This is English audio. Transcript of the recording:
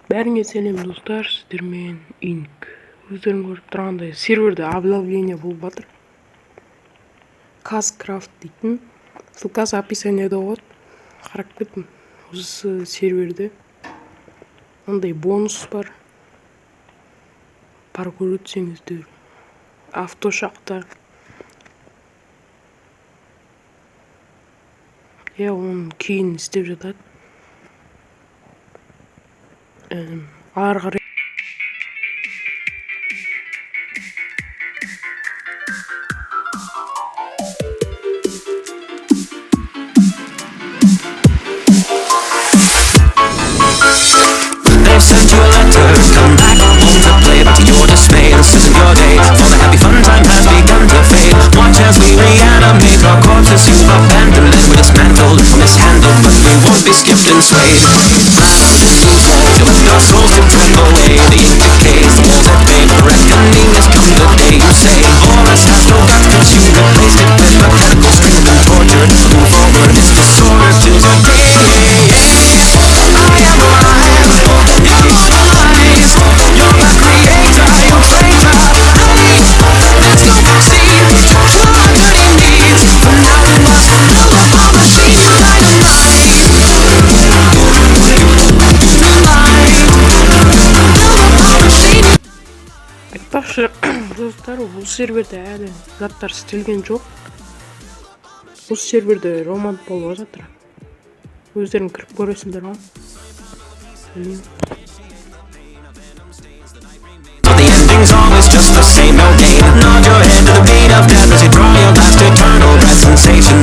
Бәріңе сәлем достар, сіздермен Инк. Өздерің көріп тұрғандай серверде обновление болып жатыр. Казкрафт дейтін. Ссылкасы описаниеда болады. Қарап кеттім. Осы серверде ондай бонус бар. Паркур өтсеңіздер. Автошақта. Оның кейін істеп жатады. Ары қарай They've sent you a letter, come back home to play, but to your dismay, this isn't your day, for the happy fun time has begun to fade. Watch as we reanimate our corpses you've abandoned, and we're dismantled or mishandled, but we won't be skipped and swayed. Rattle this new fall, you left our souls to drip away, the ink decays, the walls at bay, reckoning has come the day you say, Horus has no guts, cause you replaced it with mechanical strings and torture. Move forward, it's disorder to today. I am alive. Immortalized, you're the creator, you're traitor. Let's go proceed, torture our dirty needs. For now we must build up our machine. Dynamite, build up our machine. айтпақшы достар, бұл серверде әлі заттар істелген жоқ. Осы серверде роман болып жатыр. Өздерің кіріп көресіңдер ма? The ending's always just the same, no gain. Nod your head to the beat of death as you draw your last eternal breath. Sensation